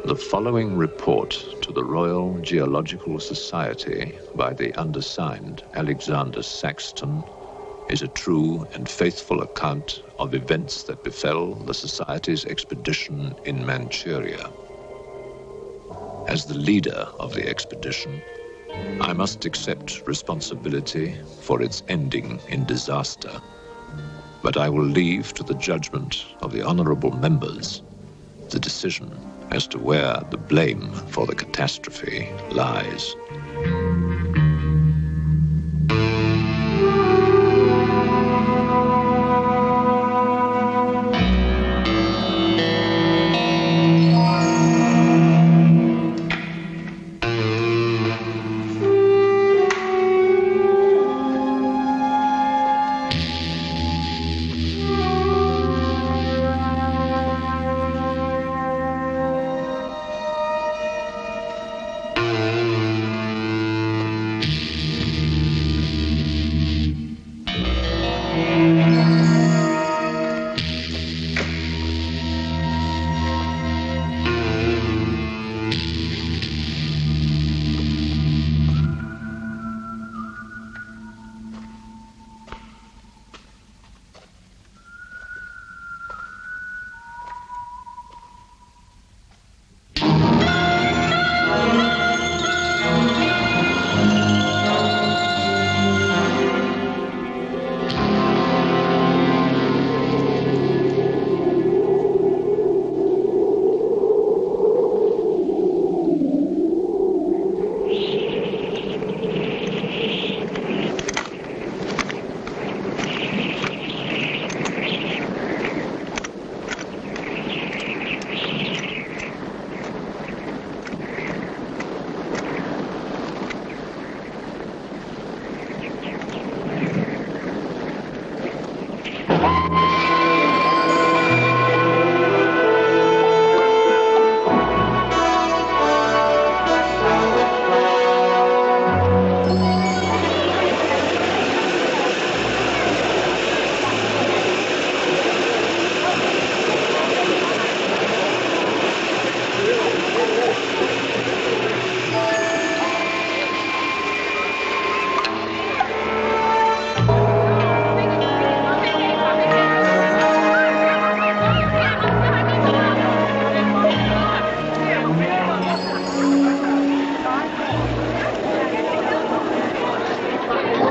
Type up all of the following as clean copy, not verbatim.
The following report to the Royal Geological Society by the undersigned Alexander Saxton is a true and faithful account of events that befell the Society's expedition in Manchuria. As the leader of the expedition, I must accept responsibility for its ending in disaster, but I will leave to the judgment of the honorable members the decision as to where the blame for the catastrophe lies.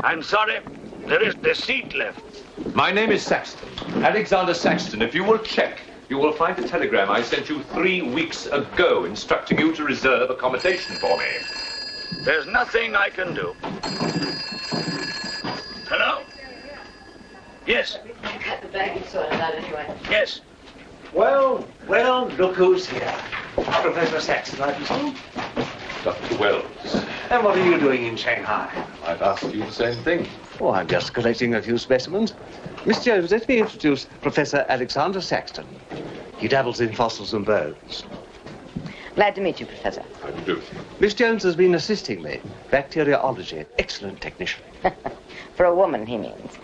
I'm sorry, there is the seat left. My name is Saxton, Alexander Saxton. If you will check, you will find a telegram I sent you 3 weeks ago instructing you to reserve accommodation for me. There's nothing I can do. Hello? Yes. Cut the baggage sorted out anyway. Yes. Well, look who's here. Professor Saxton, I presume. Dr. Wells. And what are you doing in Shanghai? I've asked you the same thing. Oh, I'm just collecting a few specimens. Miss Jones, let me introduce Professor Alexander Saxton. He dabbles in fossils and bones. Glad to meet you, Professor. How do you do? Miss Jones has been assisting me. Bacteriology. Excellent technician. For a woman, he means.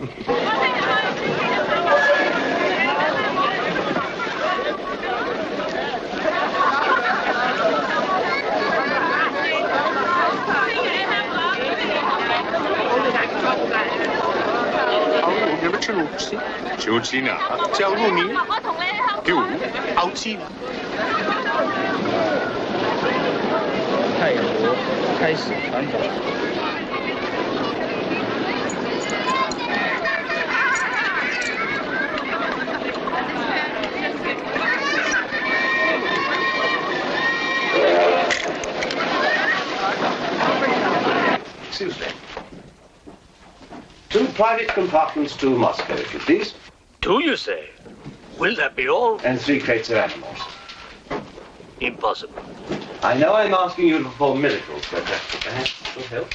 Excuse me. 2 private compartments to Moscow, if you please. 2, you say? Will that be all? And 3 crates of animals. Impossible. I know I'm asking you to perform miracles, but perhaps it will help.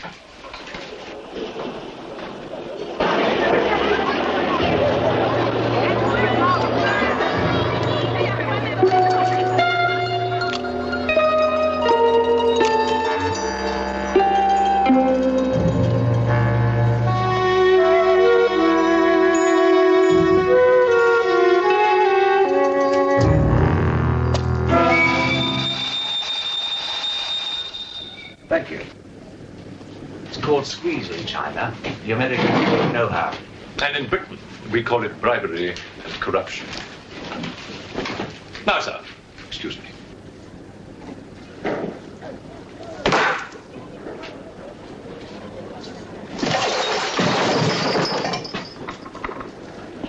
squeeze in China. The Americans know how. And in Britain, we call it bribery and corruption. Now, sir, excuse me.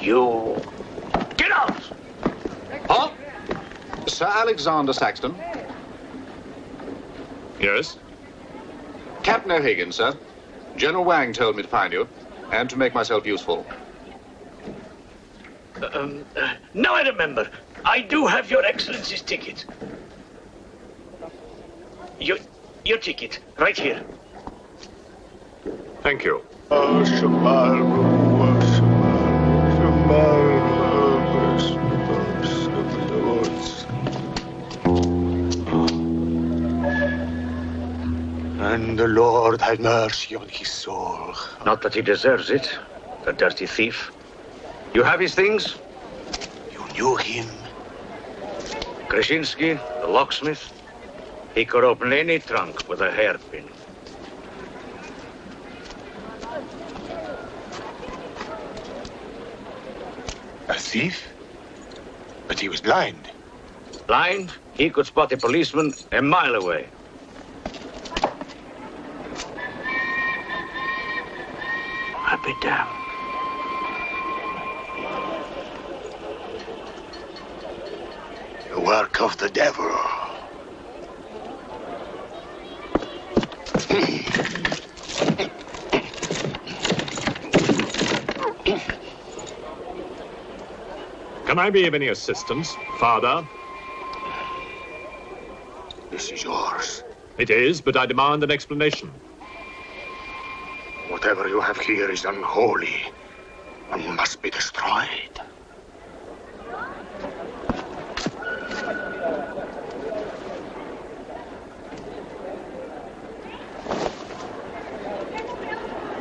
You... Get out! Huh? Sir Alexander Saxton. Yes? Captain O'Higgins, sir. General Wang told me to find you, and to make myself useful. Now I remember. I do have your Excellency's ticket. Your ticket, right here. Thank you. And the Lord have mercy on his soul. Not that he deserves it, the dirty thief. You have his things? You knew him? Krasinski, the locksmith. He could open any trunk with a hairpin. A thief? But he was blind. Blind, he could spot a policeman a mile away. I'll be damned. The work of the devil. Can I be of any assistance, Father? This is yours. It is, but I demand an explanation. Whatever you have here is unholy and must be destroyed.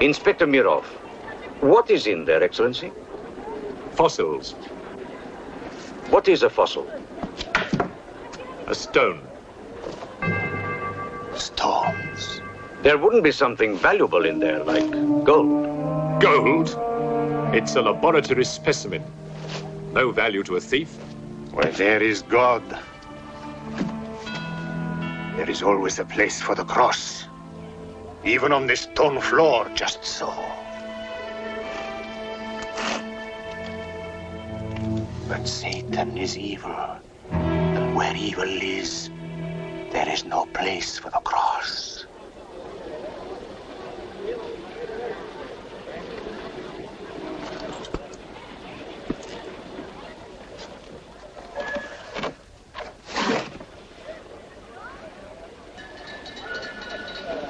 Inspector Mirov, what is in there, Excellency? Fossils. What is a fossil? A stone. Stones. There wouldn't be something valuable in there, like gold. Gold? It's a laboratory specimen. No value to a thief. Where there is God, there is always a place for the cross. Even on this stone floor, just so. But Satan is evil. And where evil is, there is no place for the cross.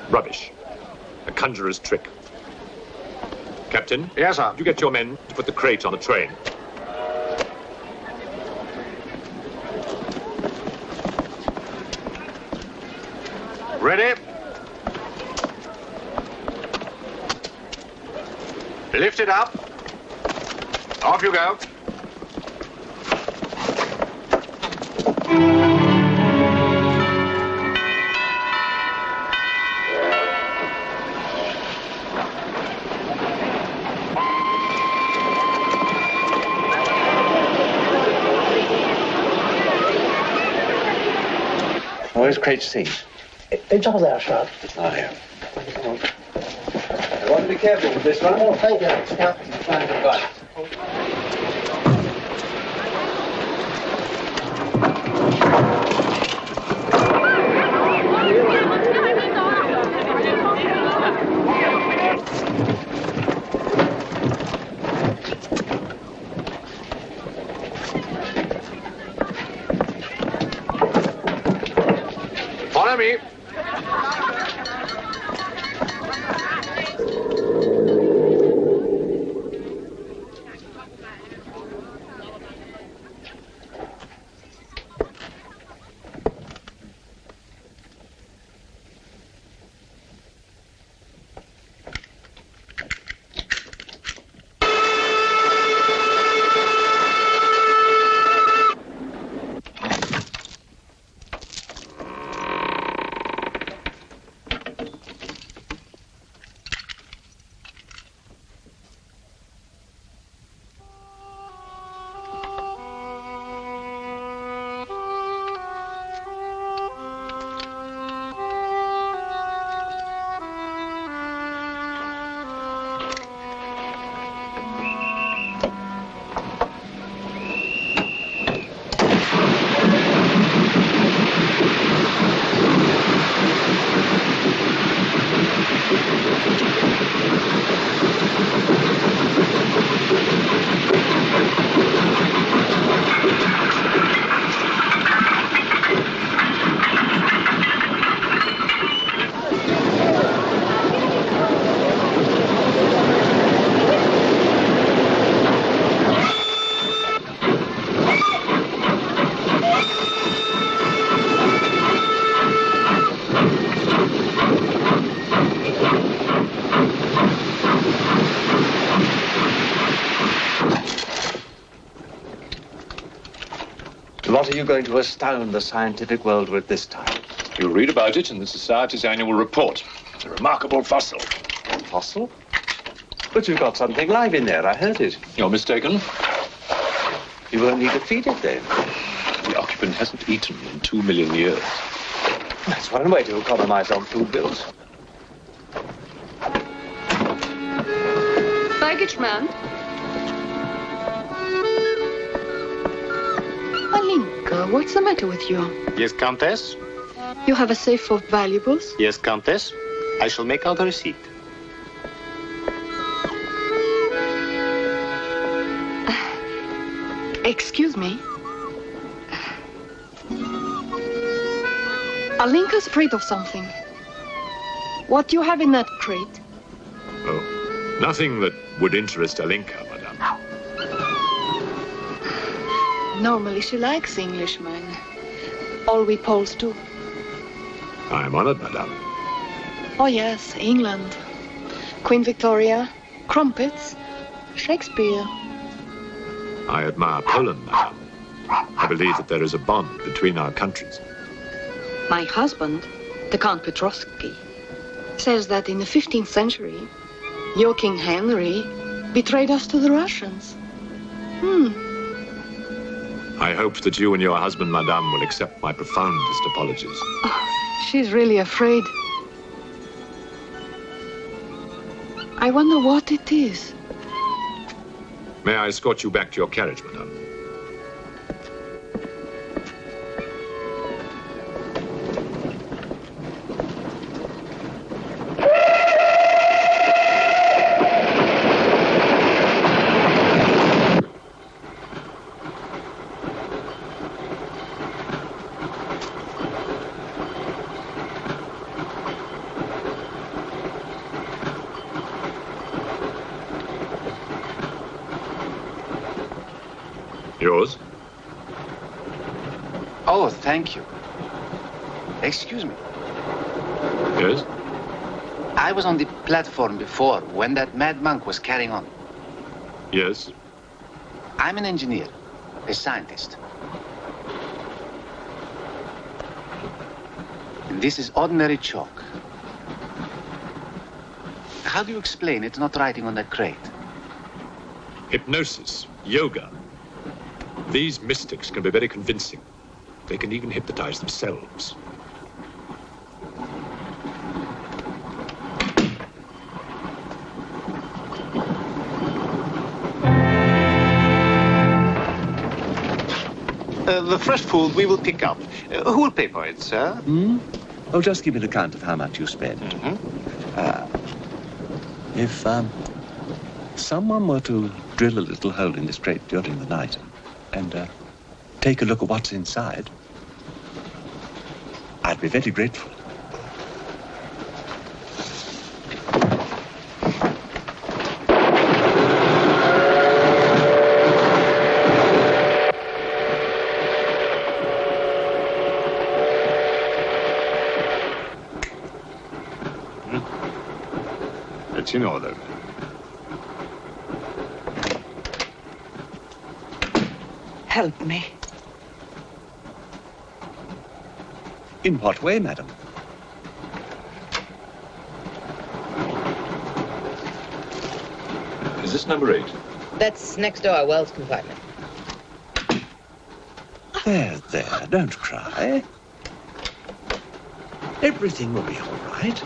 Rubbish. A conjurer's trick. Captain? Yes, sir. Would you get your men to put the crate on the train? Ready? Lift it up. Off you go. Where's crate C? It's over there, sir. Oh, here. I want to be careful with this one. Oh, thank you. Yeah. Find the gun. Follow me. you going to astound the scientific world with this time? You'll read about it in the Society's annual report. It's a remarkable fossil. Fossil? But you've got something live in there, I heard it. You're mistaken. You won't need to feed it then. The occupant hasn't eaten in 2 million years. That's one way to economize on food bills. Baggage man. Alinka, what's the matter with you? Yes, Countess? You have a safe full of valuables? Yes, Countess. I shall make out a receipt. Excuse me. Alinka's afraid of something. What do you have in that crate? Oh, nothing that would interest Alinka, madame. Normally she likes Englishmen. All we Poles do. I am honored, madame. Oh yes, England. Queen Victoria, crumpets, Shakespeare. I admire Poland, madame. I believe that there is a bond between our countries. My husband, the Count Petrovsky, says that in the 15th century, your King Henry betrayed us to the Russians. I hope that you and your husband, madame, will accept my profoundest apologies. Oh, she's really afraid. I wonder what it is. May I escort you back to your carriage, madame? Yours? Oh, thank you. Excuse me. Yes? I was on the platform before when that mad monk was carrying on. Yes? I'm an engineer, a scientist. And this is ordinary chalk. How do you explain it's not writing on that crate? Hypnosis, yoga. These mystics can be very convincing. They can even hypnotize themselves. The fresh food we will pick up. Who will pay for it, sir? Oh, just give me an account of how much you spent. If someone were to drill a little hole in this crate during the night and take a look at what's inside, I'd be very grateful. It's in order. Help me. In what way, madam? Is this number 8? That's next door, Wells compartment. There, don't cry. Everything will be all right.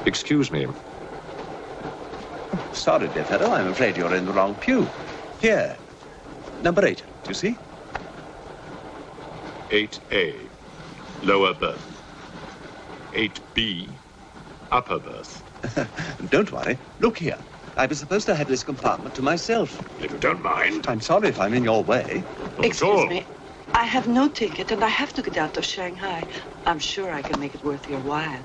Excuse me. Sorry, dear fellow, I'm afraid you're in the wrong pew. Here, number 8, do you see? 8A, lower berth. 8B, upper berth. Don't worry. Look here. I was supposed to have this compartment to myself. If you don't mind. I'm sorry if I'm in your way. Excuse me. I have no ticket and I have to get out of Shanghai. I'm sure I can make it worth your while.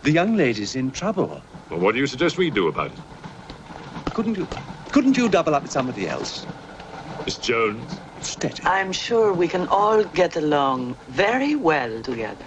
The young lady's in trouble. Well, what do you suggest we do about it? Couldn't you double up with somebody else? Miss Jones? Steady. I'm sure we can all get along very well together.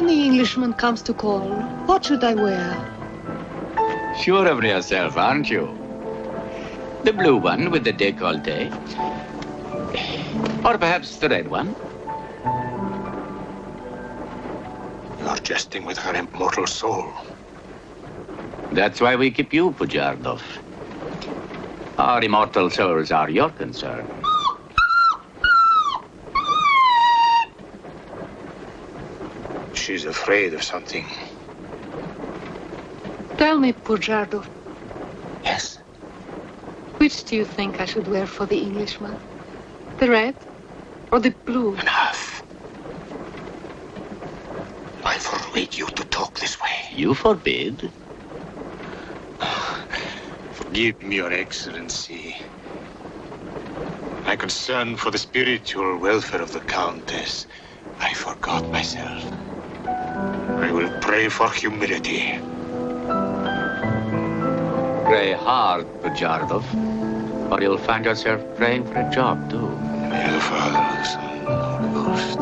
When the Englishman comes to call, what should I wear? Sure of yourself, aren't you? The blue one with the décolleté. Or perhaps the red one. You're jesting with her immortal soul. That's why we keep you, Pujardov. Our immortal souls are your concern. She's afraid of something. Tell me, Pujardov. Yes. Which do you think I should wear for the Englishman? The red or the blue? Enough. I forbid you to talk this way. You forbid? Forgive me, Your Excellency. My concern for the spiritual welfare of the Countess, I forgot myself. I will pray for humility. Pray hard, Pujardov, or you'll find yourself praying for a job, too. May the Father, the Son, and the Holy Ghost.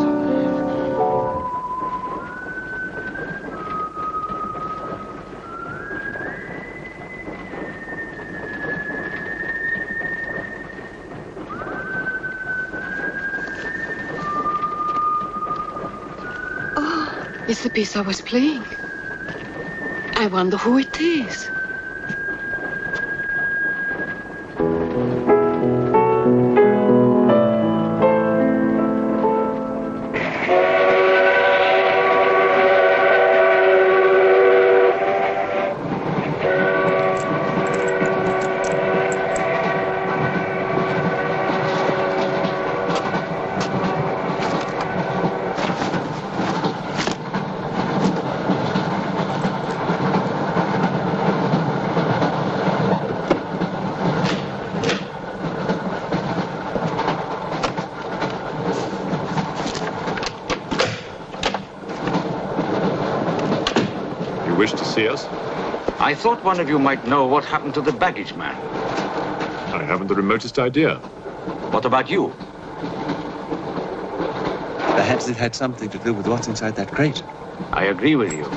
It's the piece I was playing. I wonder who it is. Wish to see us? I thought one of you might know what happened to the baggage man. I haven't the remotest idea. What about you? Perhaps it had something to do with what's inside that crate. I agree with you.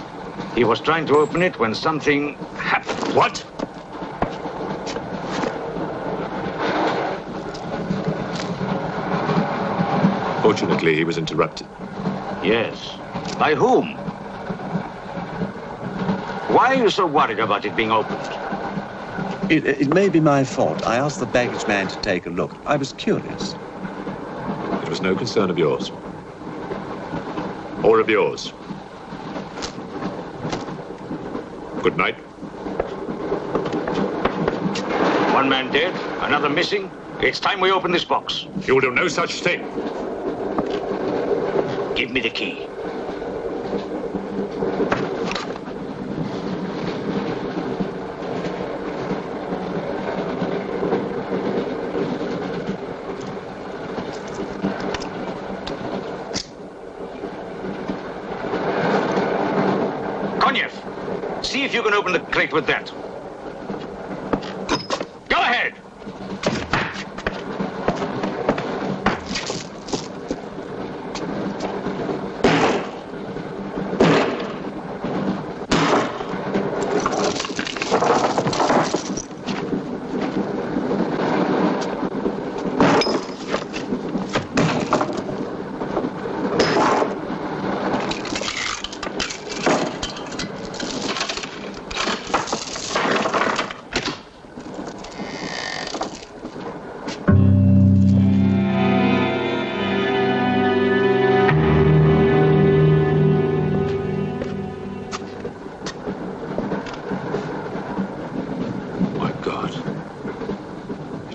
He was trying to open it when something happened. What? Fortunately, he was interrupted. Yes. By whom? Why are you so worried about it being opened? It may be my fault. I asked the baggage man to take a look. I was curious. It was no concern of yours. Or of yours. Good night. One man dead, another missing. It's time we open this box. You will do no such thing. Give me the key. See if you can open the crate with that. Go ahead!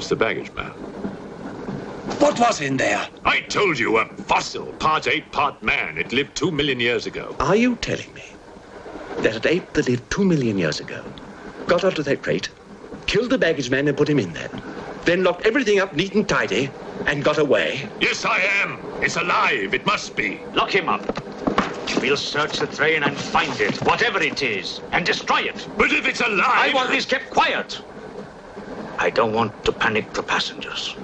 The baggage man. What was in there? I told you, a fossil, part ape, part man. It lived 2 million years ago. Are you telling me that an ape that lived 2 million years ago got onto that crate, killed the baggage man and put him in there, then locked everything up neat and tidy and got away? Yes, I am. It's alive. It must be. Lock him up. We'll search the train and find it, whatever it is, and destroy it. But if it's alive... I want this kept quiet. I don't want to panic the passengers.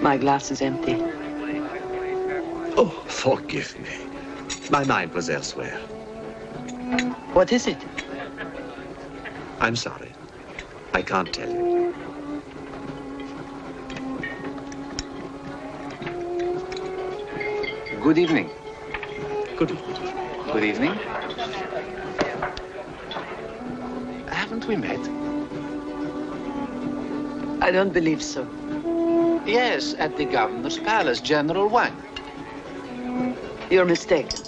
My glass is empty. Oh, forgive me. My mind was elsewhere. What is it? I'm sorry. I can't tell you. Good evening. Good evening. Good evening. Haven't we met? I don't believe so. Yes, at the governor's palace, General Wang. You're mistaken.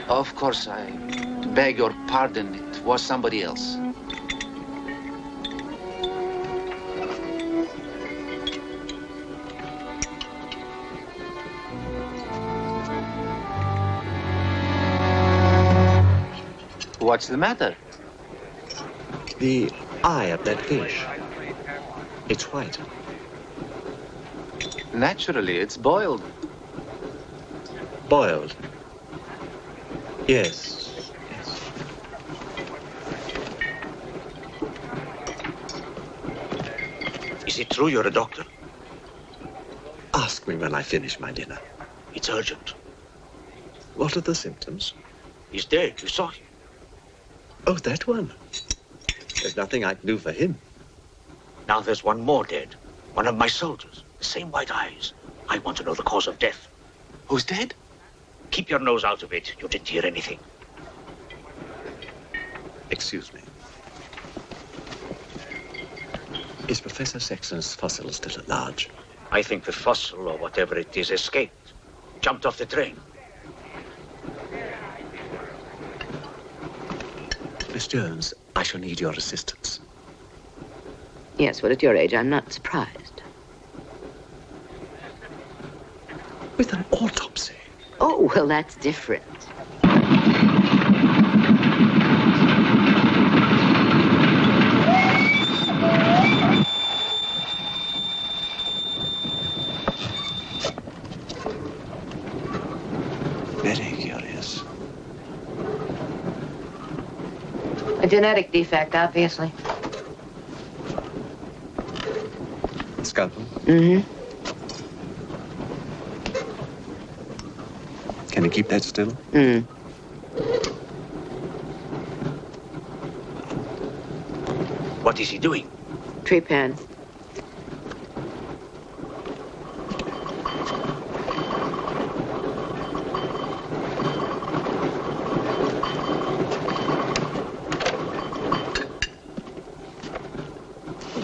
Of course, I beg your pardon. It was somebody else. What's the matter? The eye of that fish. It's white. Naturally, it's boiled. Boiled. Yes. Yes. Is it true you're a doctor? Ask me when I finish my dinner. It's urgent. What are the symptoms? He's dead. You saw him. Oh, that one. There's nothing I can do for him. Now there's one more dead. One of my soldiers. The same white eyes. I want to know the cause of death. Who's dead? Keep your nose out of it. You didn't hear anything. Excuse me. Is Professor Sexton's fossil still at large? I think the fossil, or whatever it is, escaped. Jumped off the train. Miss Jones, I shall need your assistance. Yes, well, at your age, I'm not surprised. With an autopsy? Oh, well, that's different. Very curious. A genetic defect, obviously. Scalpel? Mm-hmm. Can you keep that still? What is he doing? Trepan.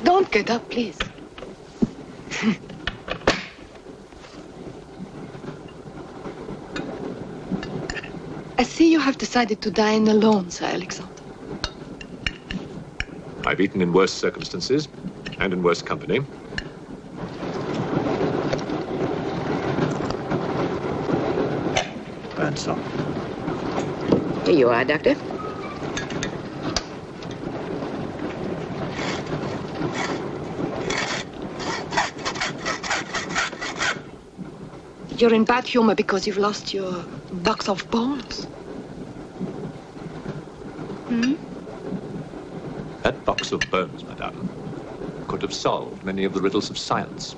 Don't get up, please. I see you have decided to dine alone, Sir Alexander. I've eaten in worse circumstances and in worse company. Ransom. Here you are, Doctor. You're in bad humor because you've lost your box of bones. Hmm? That box of bones, madame, could have solved many of the riddles of science.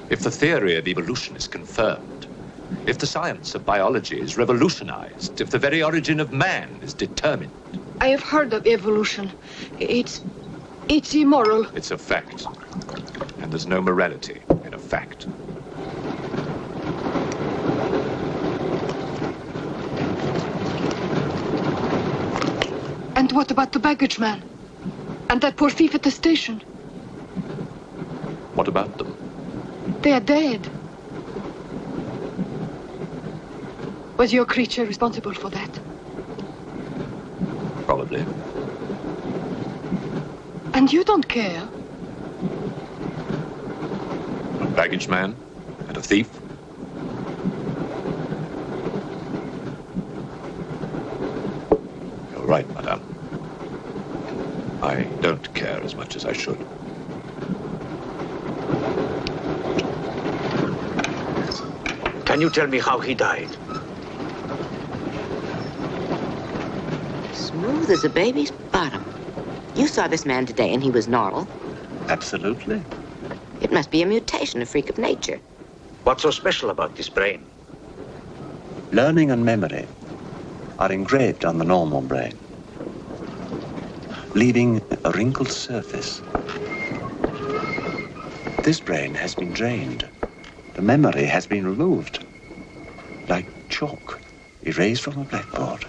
If the theory of evolution is confirmed, if the science of biology is revolutionized, if the very origin of man is determined. I have heard of evolution. It's immoral. It's a fact. And there's no morality in a fact. And what about the baggage man? And that poor thief at the station? What about them? They are dead. Was your creature responsible for that? Probably. And you don't care? A baggage man and a thief? You're right, madame. I don't care as much as I should. Can you tell me how he died? Smooth as a baby's bottom. You saw this man today and he was normal. Absolutely. It must be a mutation, a freak of nature. What's so special about this brain? Learning and memory are engraved on the normal brain, leaving a wrinkled surface. This brain has been drained. The memory has been removed, like chalk erased from a blackboard.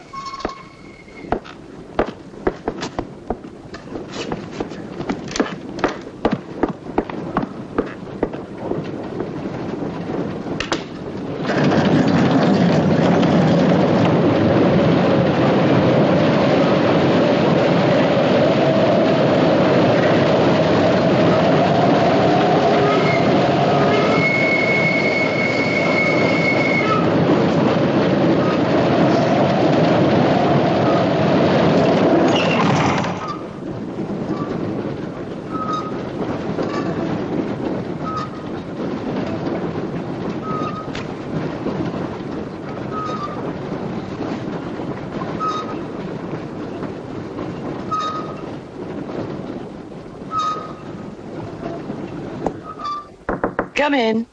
Come in.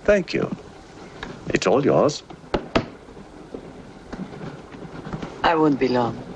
Thank you. It's all yours. I won't be long.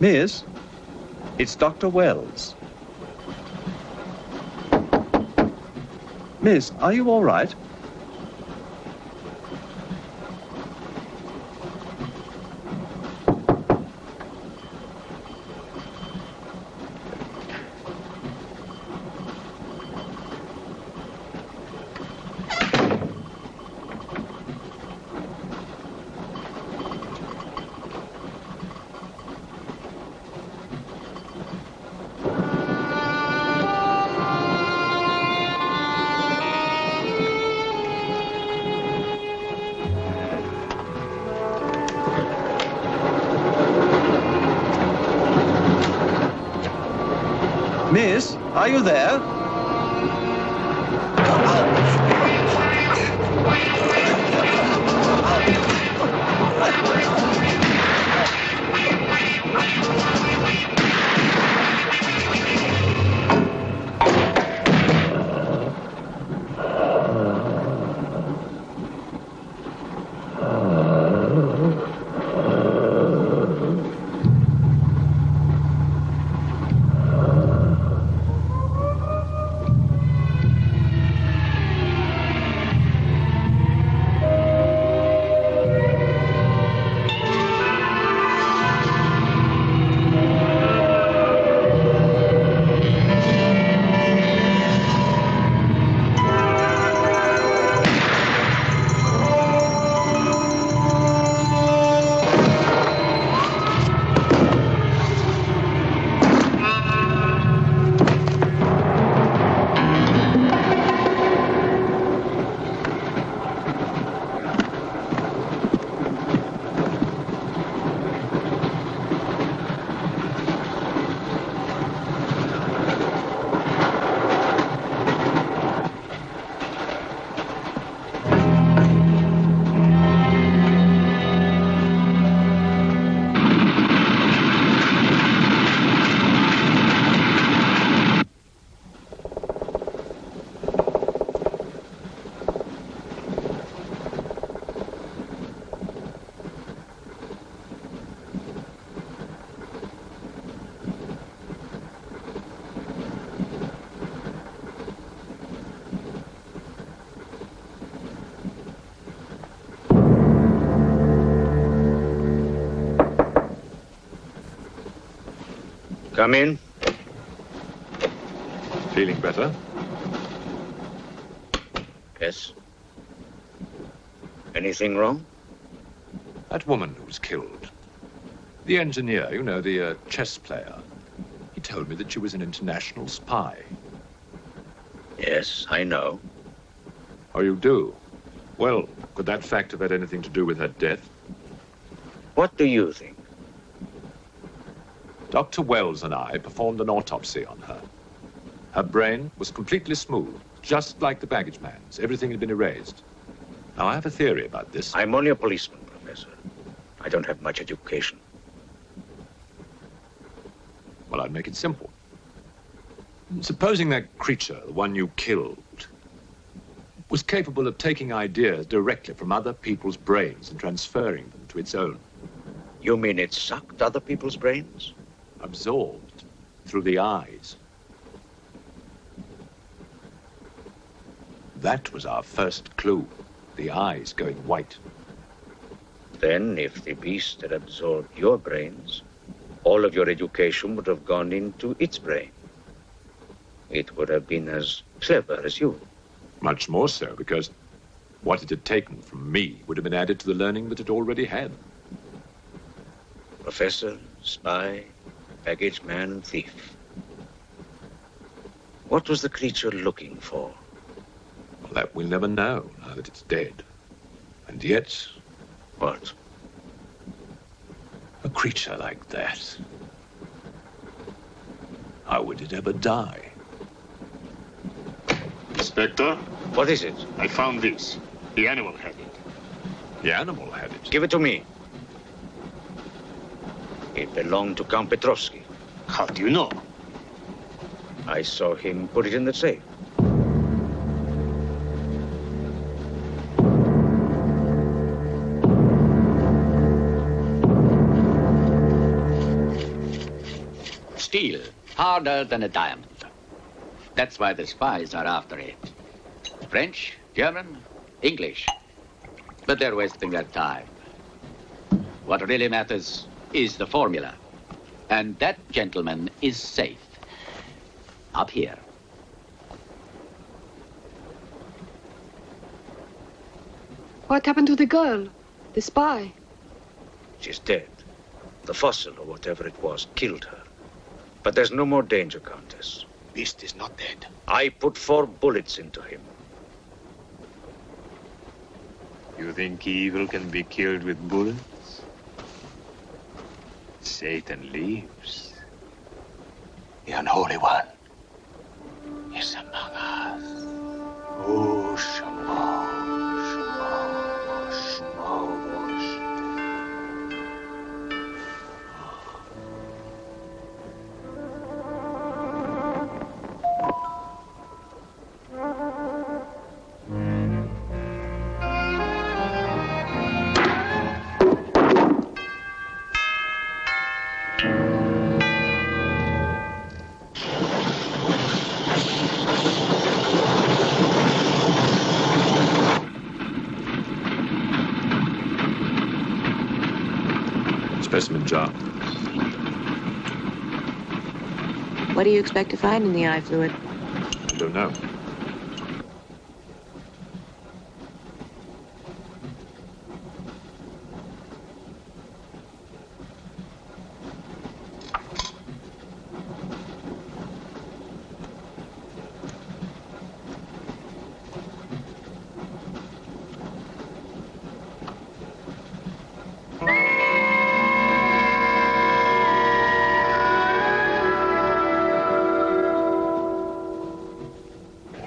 Miss, it's Dr. Wells. Miss, are you all right? Miss, are you there? Come in. Feeling better? Yes. Anything wrong? That woman who was killed. The engineer, you know, the chess player. He told me that she was an international spy. Yes, I know. Oh, you do? Well, could that fact have had anything to do with her death? What do you think? Dr. Wells and I performed an autopsy on her. Her brain was completely smooth, just like the baggage man's. Everything had been erased. Now, I have a theory about this. I'm only a policeman, Professor. I don't have much education. Well, I'd make it simple. Supposing that creature, the one you killed, was capable of taking ideas directly from other people's brains and transferring them to its own. You mean it sucked other people's brains? Absorbed through the eyes. That was our first clue. The eyes going white. Then, if the beast had absorbed your brains, all of your education would have gone into its brain. It would have been as clever as you. Much more so, because what it had taken from me would have been added to the learning that it already had. Professor, spy, baggage man, and thief. What was the creature looking for? Well, that we'll never know, now that it's dead. And yet... What? A creature like that. How would it ever die? Inspector? What is it? I found this. The animal had it. The animal had it? Give it to me. It belonged to Count Petrovsky. How do you know? I saw him put it in the safe. Steel, harder than a diamond. That's why the spies are after it. French, German, English. But they're wasting their time. What really matters is the formula. And that gentleman is safe. Up here. What happened to the girl? The spy? She's dead. The fossil, or whatever it was, killed her. But there's no more danger, Countess. Beast is not dead. I put 4 bullets into him. You think evil can be killed with bullets? Satan lives. The unholy one is among us. Oh, Shamo, Shamo, Shamo, Specimen jar. What do you expect to find in the eye fluid? I don't know.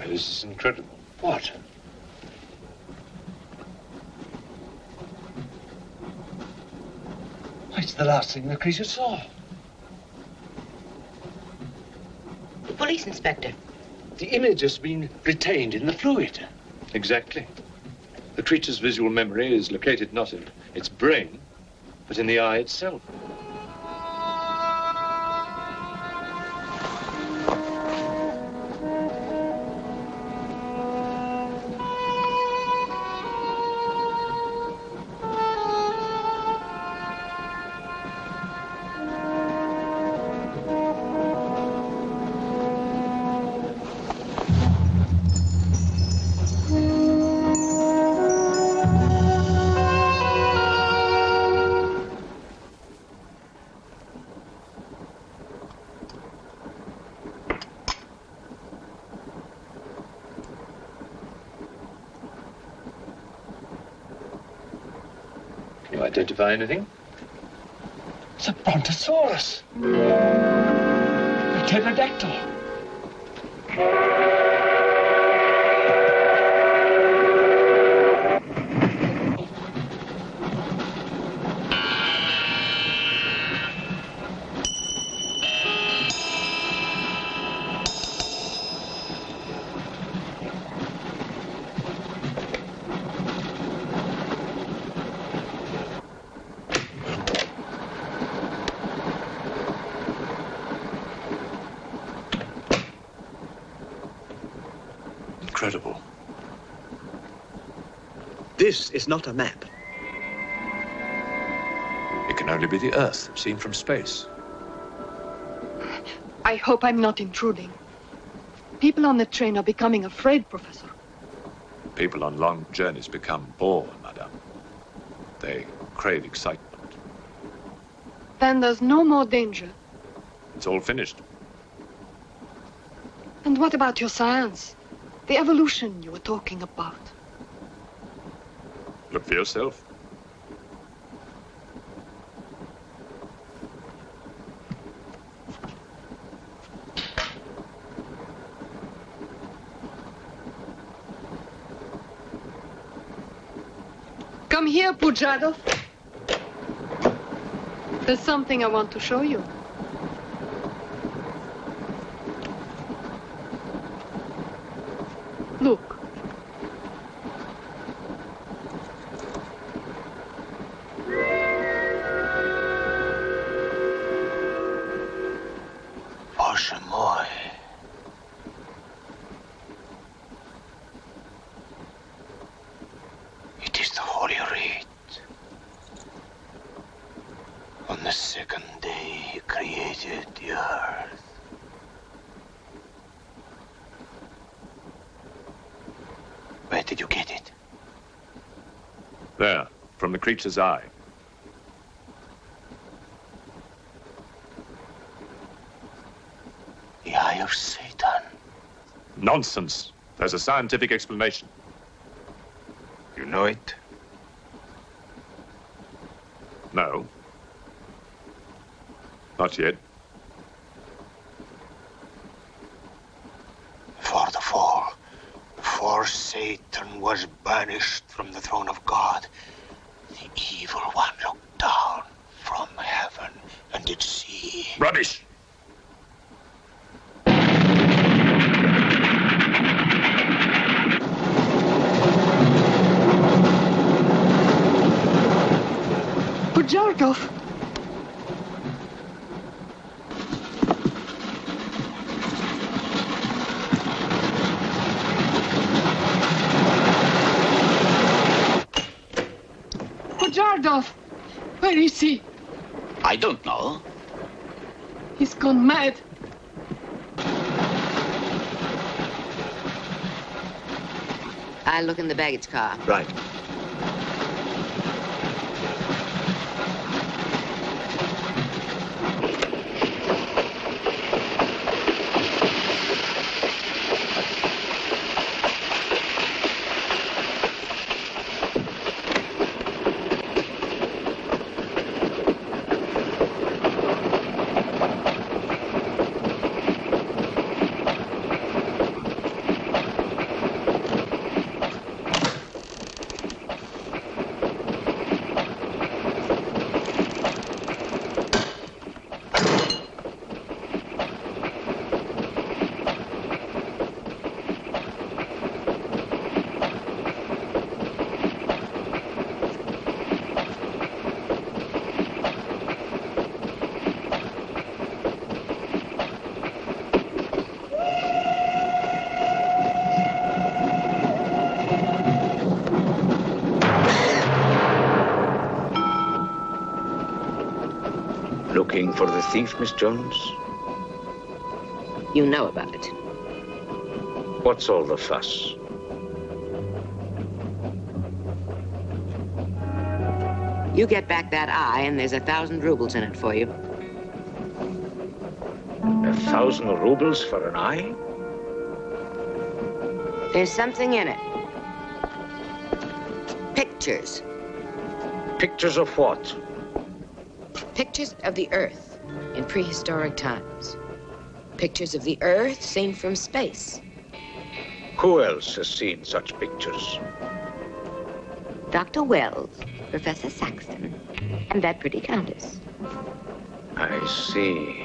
This is incredible. What? It's the last thing the creature saw. The police inspector. The image has been retained in the fluid. Exactly. The creature's visual memory is located not in its brain, but in the eye itself. identify anything? It's a brontosaurus. A pterodactyl. Incredible. This is not a map. It can only be the Earth, seen from space. I hope I'm not intruding. People on the train are becoming afraid, Professor. People on long journeys become bored, madame. They crave excitement. Then there's no more danger. It's all finished. And what about your science? The evolution you were talking about. Look for yourself. Come here, Pujadov. There's something I want to show you. Look. Bоже мой. It is the Holy Rite. On the second day he created the earth. Where did you get it? There, from the creature's eye. The eye of Satan. Nonsense. There's a scientific explanation. You know it? No. Not yet. For the fall, before Satan was banished from the throne of God, the evil one looked down from heaven and did see. Rubbish! Pujadov. Pujadov. Where is he? I don't know. He's gone mad. I'll look in the baggage car. Right. Looking for the thief, Miss Jones? You know about it. What's all the fuss? You get back that eye, and there's 1,000 rubles in it for you. 1,000 rubles for an eye? There's something in it. Pictures. Pictures of what? Pictures of the Earth in prehistoric times. Pictures of the Earth seen from space. Who else has seen such pictures? Dr. Wells, Professor Saxton, and that pretty countess. I see.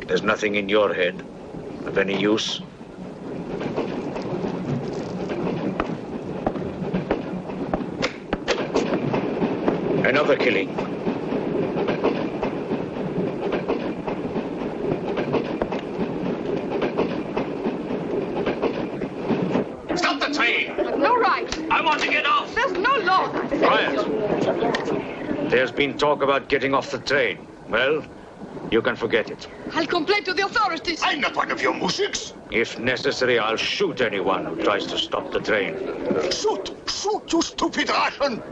There's nothing in your head of any use. Another killing. Stop the train! No right. I want to get off. There's no law. Quiet. There's been talk about getting off the train. Well, you can forget it. I'll complain to the authorities. I'm not one of your musics. If necessary, I'll shoot anyone who tries to stop the train. Shoot! Shoot, you stupid Russian!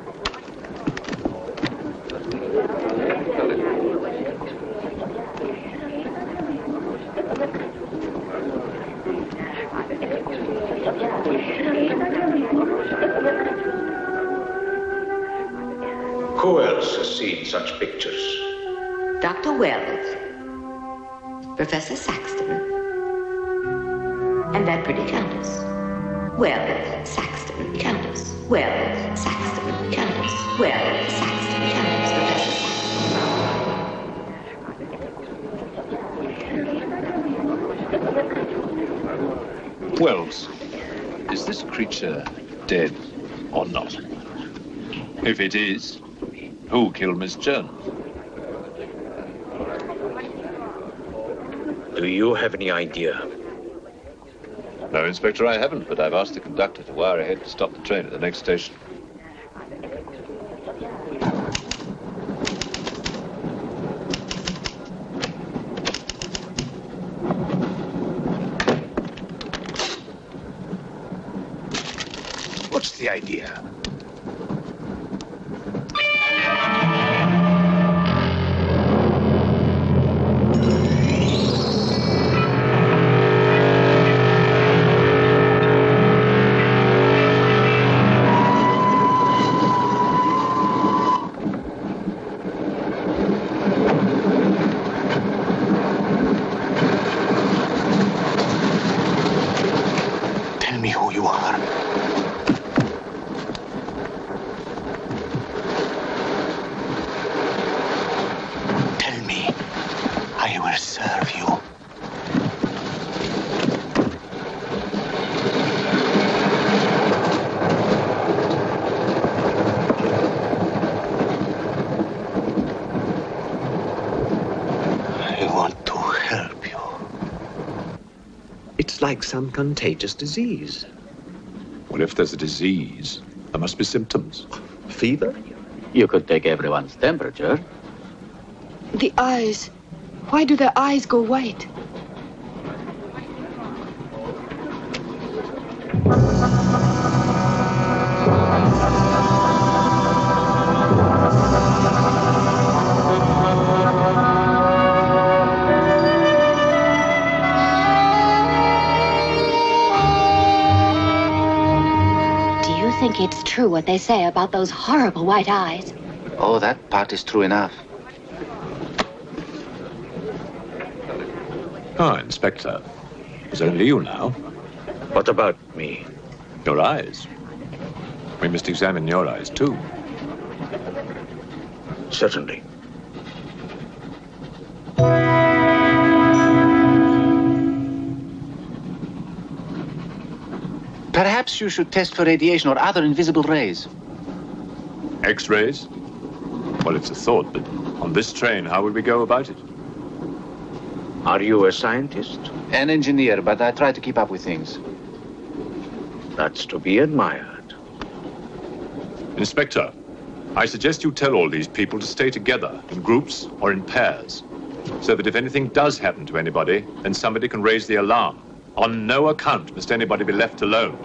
Who else has seen such pictures? Dr. Wells, Professor Saxton, and that pretty countess. Wells, Saxton, countess. Wells, Saxton, countess. Wells, Saxton, countess. Professor Saxton. Wells, is this creature dead or not? If it is, who killed Miss Jones? Do you have any idea? No, Inspector, I haven't, but I've asked the conductor to wire ahead to stop the train at the next station. What's the idea? Tell me who you are. Tell me, I will serve you. I want to help you. It's like some contagious disease. Well, if there's a disease, there must be symptoms. Fever? You could take everyone's temperature. The eyes. Why do their eyes go white? it's true what they say about those horrible white eyes. Oh, that part is true enough. Ah, Inspector. It's only you now. What about me? Your eyes. We must examine your eyes, too. Certainly. Perhaps you should test for radiation or other invisible rays. X-rays? Well, it's a thought, but on this train, how would we go about it? Are you a scientist? An engineer, but I try to keep up with things. That's to be admired. Inspector, I suggest you tell all these people to stay together, in groups or in pairs, so that if anything does happen to anybody, then somebody can raise the alarm. On no account must anybody be left alone.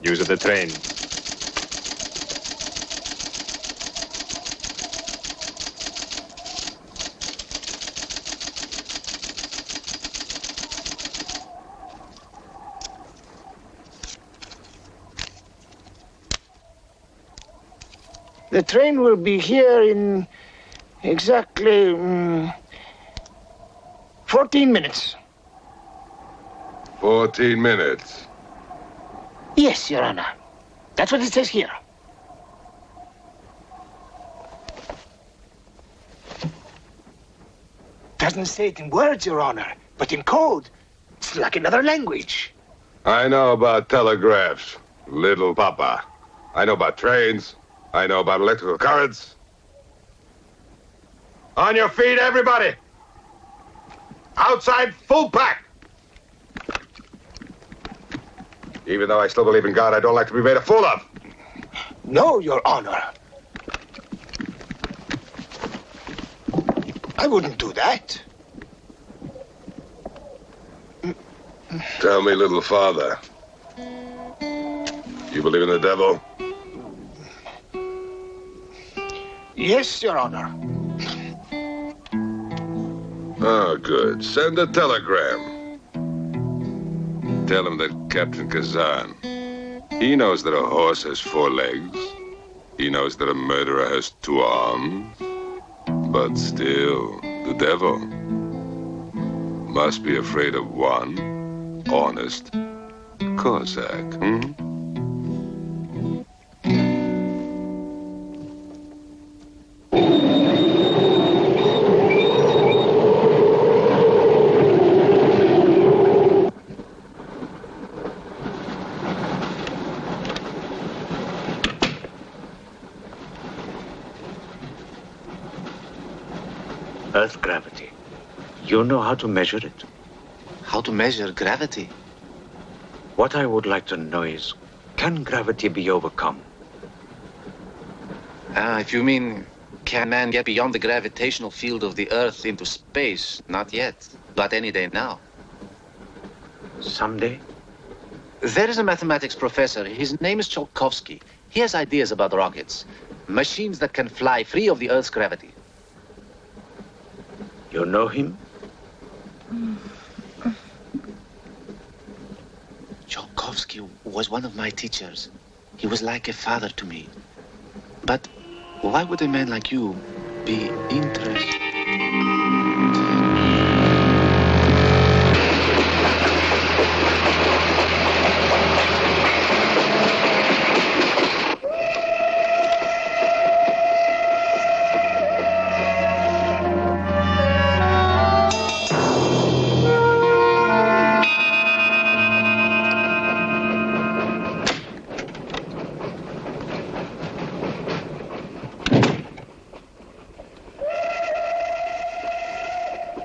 Use of the train. The train will be here in exactly 14 minutes. 14 minutes. Yes, Your Honor. That's what it says here. Doesn't say it in words, Your Honor, but in code. It's like another language. I know about telegraphs, little papa. I know about trains. I know about electrical currents. On your feet, everybody! Outside, full pack! Even though I still believe in God, I don't like to be made a fool of. No, Your Honor. I wouldn't do that. Tell me, little father. You believe in the devil? Yes, Your Honor. Oh, good. Send a telegram. Tell him that Captain Kazan, he knows that a horse has 4 legs. He knows that a murderer has 2 arms. But still, the devil must be afraid of one honest Cossack, Earth gravity. You know how to measure it? How to measure gravity? What I would like to know is, can gravity be overcome? If you mean, can man get beyond the gravitational field of the Earth into space? Not yet, but any day now. Someday? There is a mathematics professor. His name is Tsiolkovsky. He has ideas about rockets. Machines that can fly free of the Earth's gravity. You know him? Tsiolkovsky was one of my teachers. He was like a father to me. But why would a man like you be interested?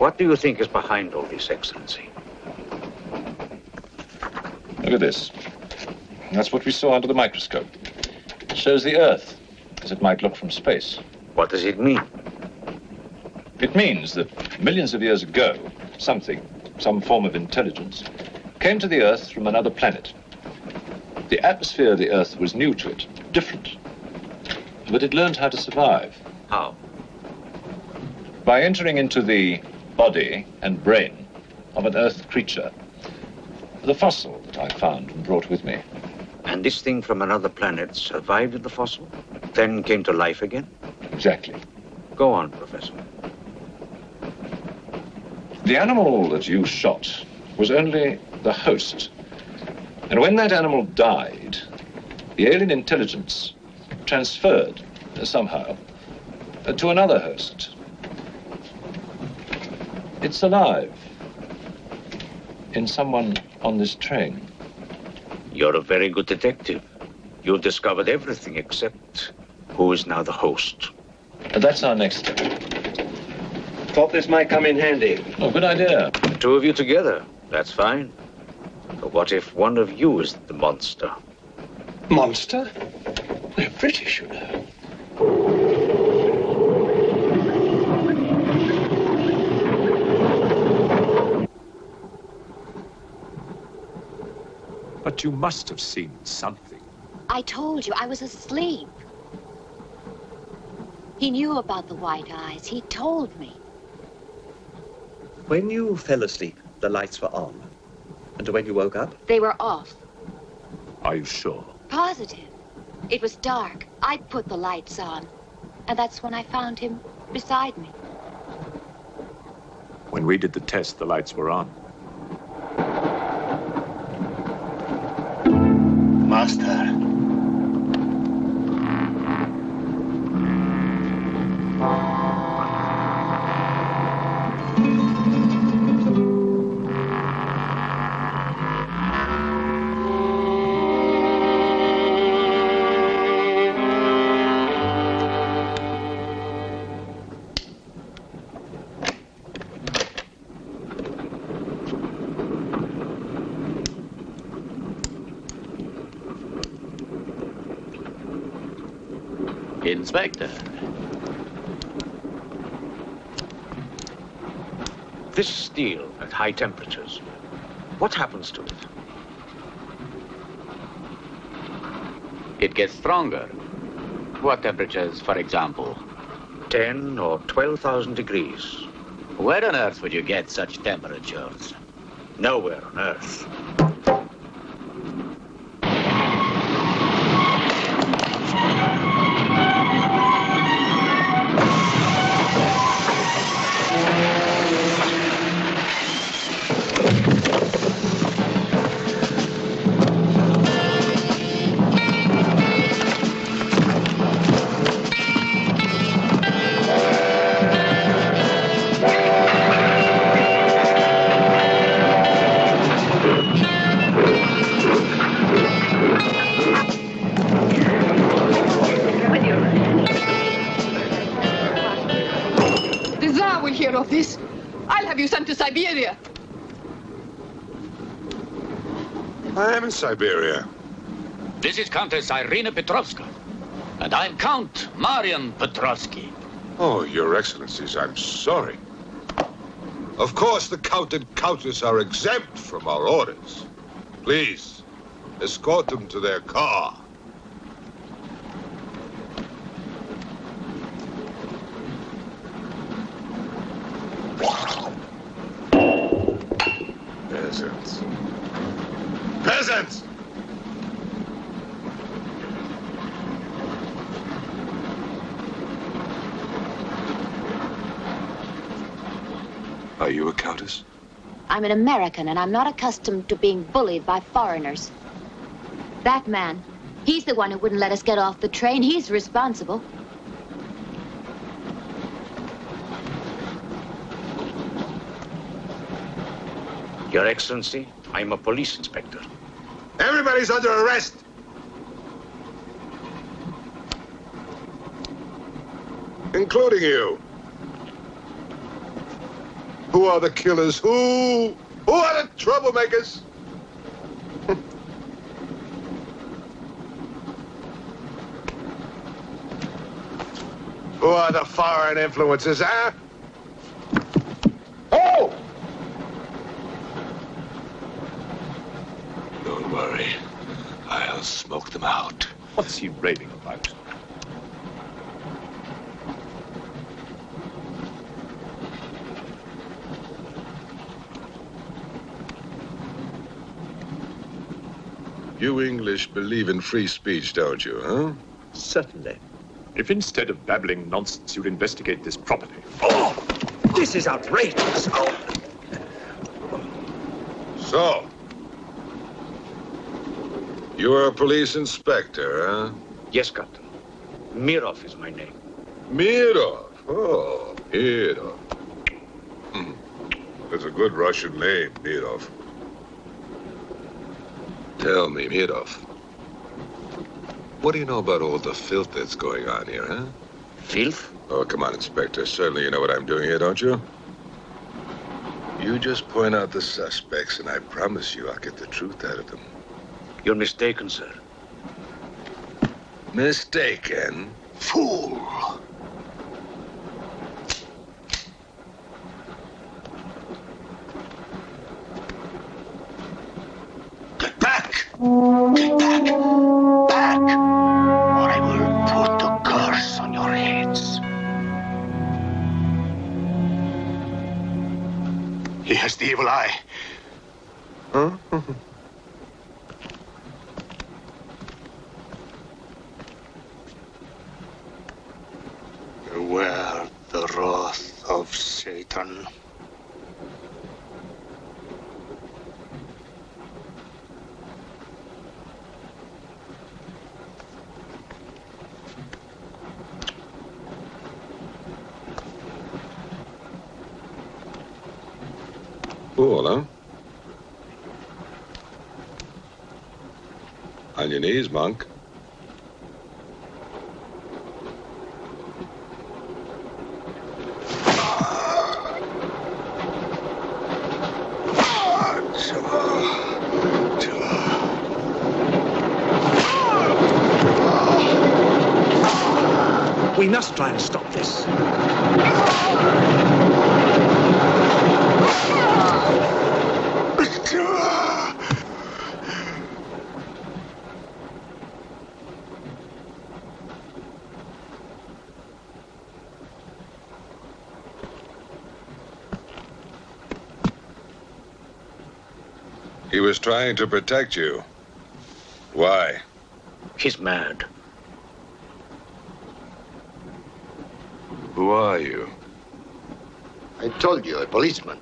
What do you think is behind all this, Excellency? Look at this. That's what we saw under the microscope. It shows the Earth as it might look from space. What does it mean? It means that millions of years ago, some form of intelligence, came to the Earth from another planet. The atmosphere of the Earth was new to it, different. But it learned how to survive. How? By entering into the body and brain of an Earth creature. The fossil that I found and brought with me. And this thing from another planet survived in the fossil, then came to life again? Exactly. Go on, Professor. The animal that you shot was only the host. And when that animal died, the alien intelligence transferred somehow to another host. It's alive in someone on this train. You're a very good detective. You've discovered everything except who is now the host. That's our next step. Thought this might come in handy. Oh, good idea. The two of you together, that's fine. But what if one of you is the monster? Monster? They're British, you know. But you must have seen something. I told you I was asleep. He knew about the white eyes. He told me. When you fell asleep, the lights were on. And when you woke up? They were off. Are you sure? Positive. It was dark. I put the lights on. And that's when I found him beside me. When we did the test, the lights were on. Master. Inspector. This steel at high temperatures, what happens to it? It gets stronger. What temperatures, for example? 10 or 12,000 degrees. Where on earth would you get such temperatures? Nowhere on earth. Of this, I'll have you sent to Siberia. I am in Siberia. This is Countess Irina Petrovska, and I'm Count Marian Petrovsky. Oh, Your Excellencies, I'm sorry. Of course, the Count and Countess are exempt from our orders. Please, escort them to their car. Peasants. Peasants! Are you a countess? I'm an American, and I'm not accustomed to being bullied by foreigners. That man, he's the one who wouldn't let us get off the train. He's responsible. Your Excellency, I'm a police inspector. Everybody's under arrest! Including you. Who are the killers? Who are the troublemakers? Who are the foreign influences, huh? Oh! Don't worry. I'll smoke them out. What's he raving about? You English believe in free speech, don't you, huh? Certainly. If instead of babbling nonsense, you'd investigate this properly. Oh! This is outrageous. Oh. So, you're a police inspector, huh? Yes, Captain. Mirov is my name. Mirov? Oh, Mirov. That's a good Russian name, Mirov. Tell me, Mirov, what do you know about all the filth that's going on here, huh? Filth? Oh, come on, Inspector. Certainly you know what I'm doing here, don't you? You just point out the suspects, and I promise you I'll get the truth out of them. You're mistaken, sir. Mistaken? Fool! Get back! Get back! Back! Or I will put a curse on your heads. He has the evil eye. Huh? Beware the wrath of Satan. Cool, huh? On your knees, monk. We must try and stop this. He was trying to protect you. Why? He's mad. Who are you? I told you, a policeman.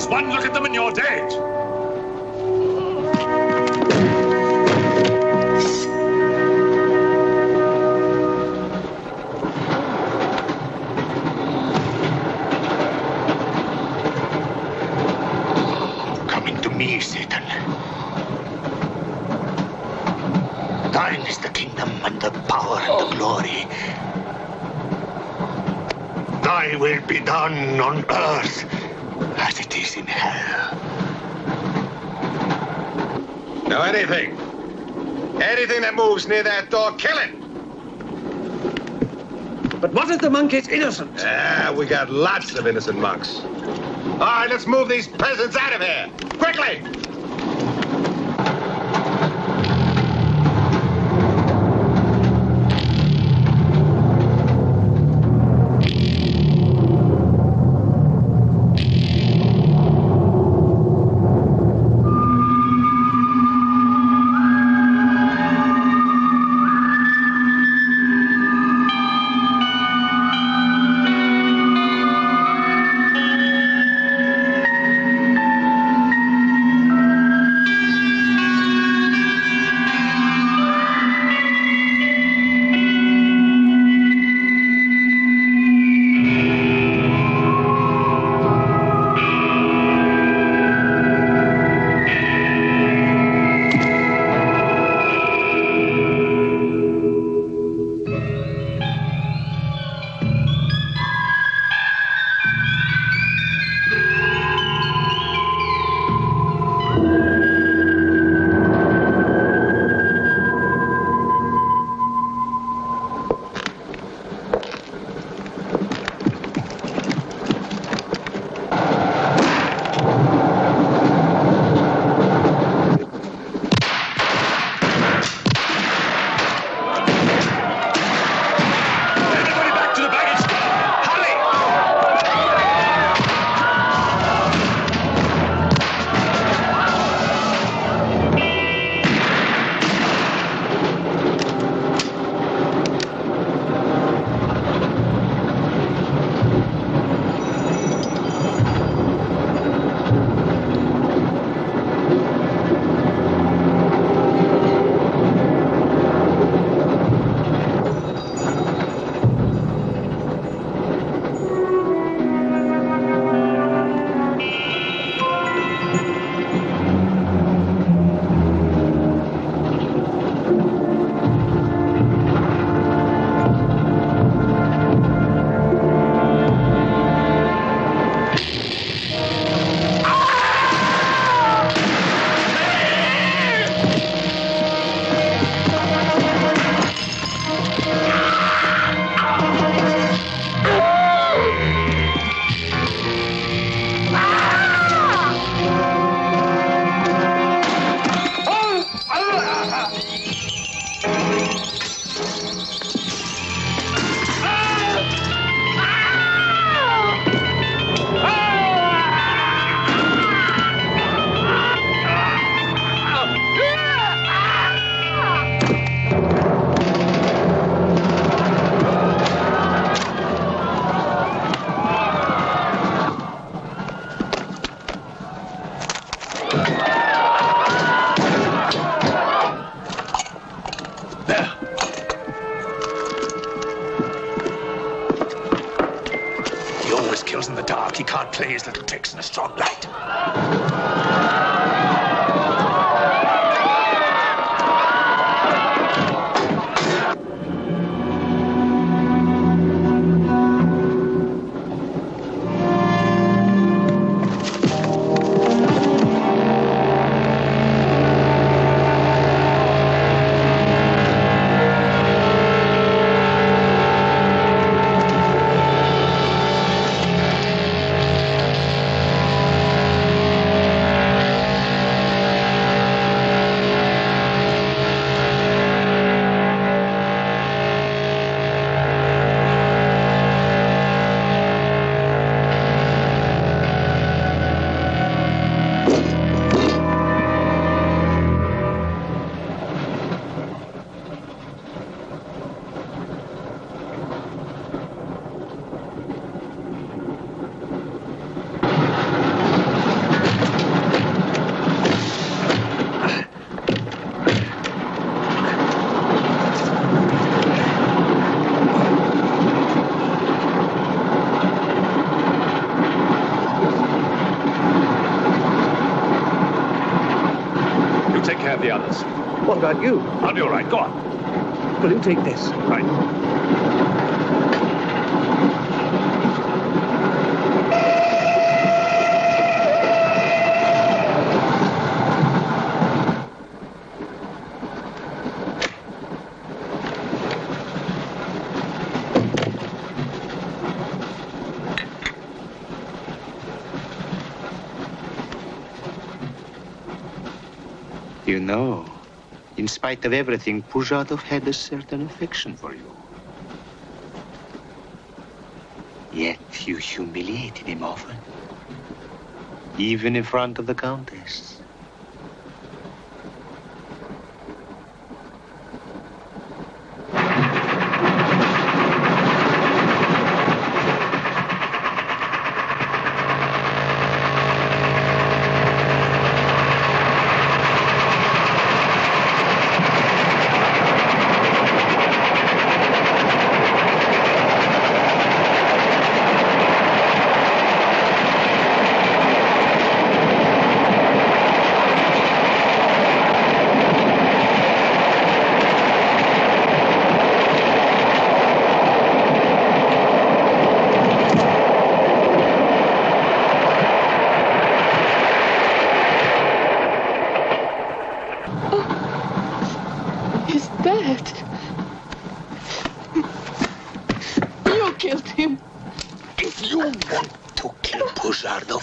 One look at them and you're dead. Coming to me, Satan. Thine is the kingdom and the power and the glory. Thy will be done on earth as it is in hell. Now anything that moves near that door, kill it! But what if the monk is innocent? We got lots of innocent monks. All right, let's move these peasants out of here, quickly! always kills in the dark. He can't play his little tricks in a strong light. The others. What about you? I'll be all right. Go on. Will you take this? Right. You know, in spite of everything, Pujatov had a certain affection for you. Yet you humiliated him often, even in front of the Countess.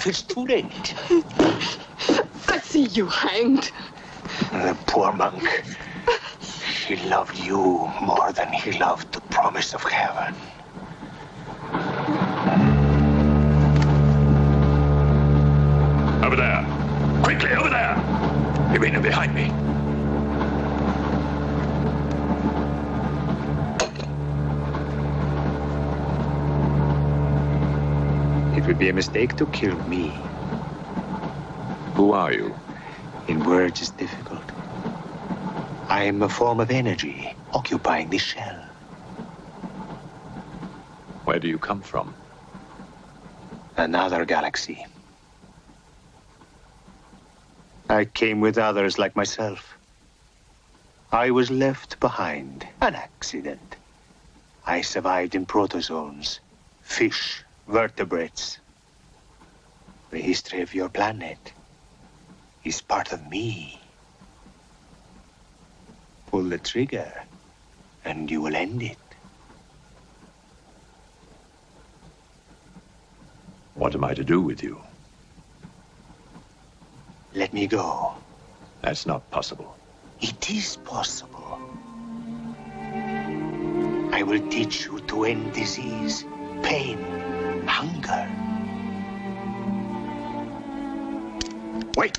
It's too late. I see you hanged. The poor monk. He loved you more than he loved the promise of heaven. Over there. Quickly, over there. Irina, behind me. It would be a mistake to kill me. Who are you? In words, it's difficult. I am a form of energy occupying this shell. Where do you come from? Another galaxy. I came with others like myself. I was left behind. An accident. I survived in protozoans, fish, vertebrates. The history of your planet is part of me. Pull the trigger, and you will end it. What am I to do with you? Let me go. That's not possible. It is possible. I will teach you to end disease, pain, hunger. Wait!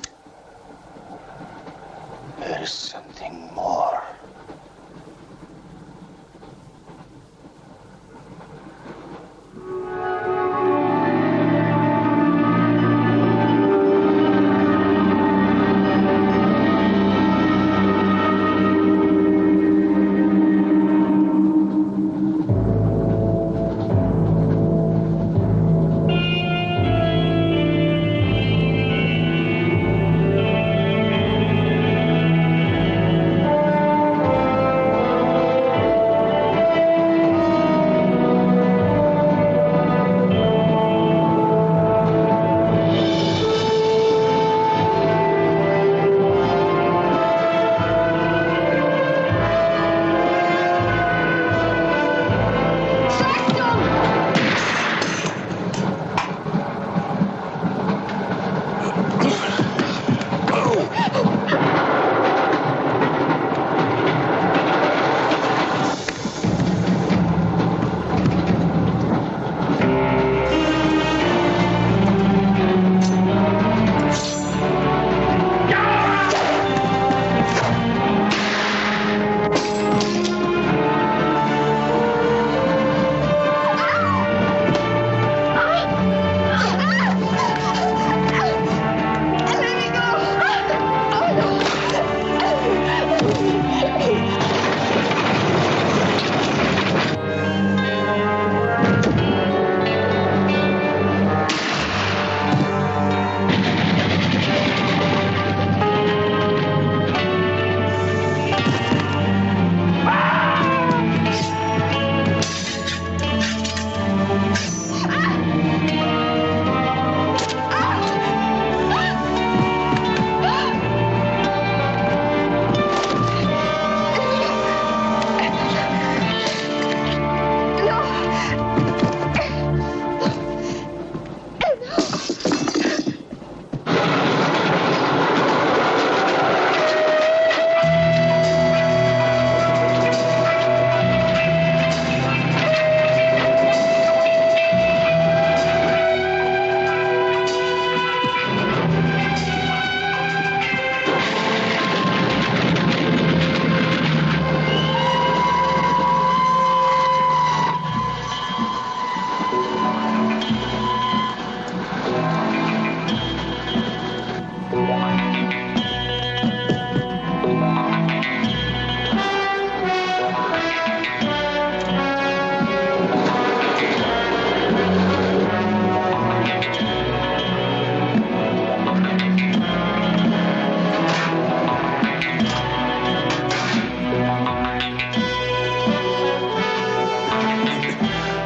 There is something more.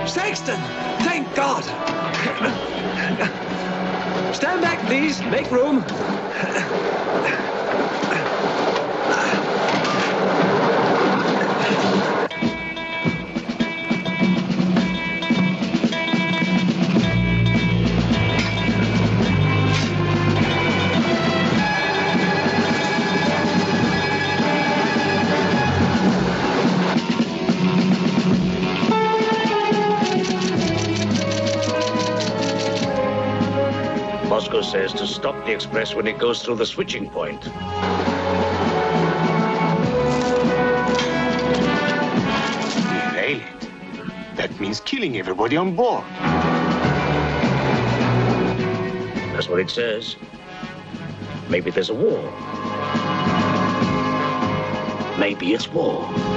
Saxton! Thank God! Stand back, please. Make room. Bosco says to stop the express when it goes through the switching point. Derail it. That means killing everybody on board. That's what it says. Maybe there's a war. Maybe it's war.